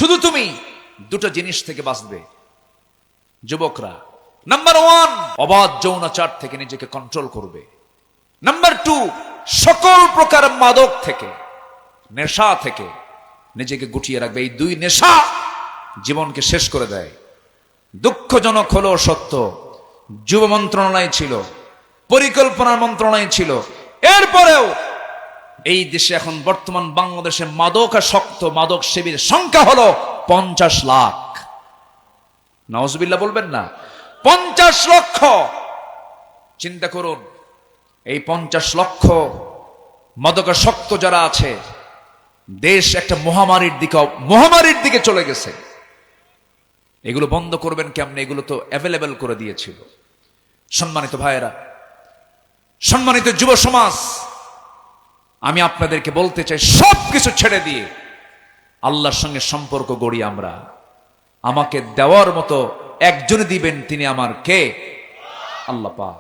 শুধু তুমি দুটো জিনিস থেকে বাঁচবে যুবকরা। নাম্বার 1, অবাধ যৌনাচার থেকে নিজেকে কন্ট্রোল করবে। নাম্বার 2, সকল প্রকার মাদক থেকে, নেশা থেকে নিজেকে গুটিয়ে রাখবে। এই দুই নেশা জীবনকে শেষ করে দেয়। দুঃখজনক হলো সত্য, যুব মন্ত্রণালয় ছিল, পরিকল্পনার মন্ত্রণালয় ছিল, এরপরেও এই দেশে এখন বর্তমান বাংলাদেশে মাদকাসক্ত মাদক সেবীর সংখ্যা হলো 50 লাখ। নাউজুবিল্লাহ বলবেন না? 50 লক্ষ। চিন্তা করুন, এই 50 লক্ষ মাদকাসক্ত যারা আছে, দেশ একটা মহামারীর দিকে চলে গেছে। এগুলো বন্ধ করবেন কেমনে? এগুলো তো অ্যাভেলেবেল করে দিয়েছিল। সম্মানিত ভাইয়েরা, সম্মানিত যুব সমাজ, আমি আপনাদেরকে বলতে চাই, সবকিছু ছেড়ে দিয়ে আল্লাহর সঙ্গে সম্পর্ক গড়ি আমরা। আমাকে দেওয়ার মতো একজন দিবেন, তিনি আমার কে? আল্লাহ পাক।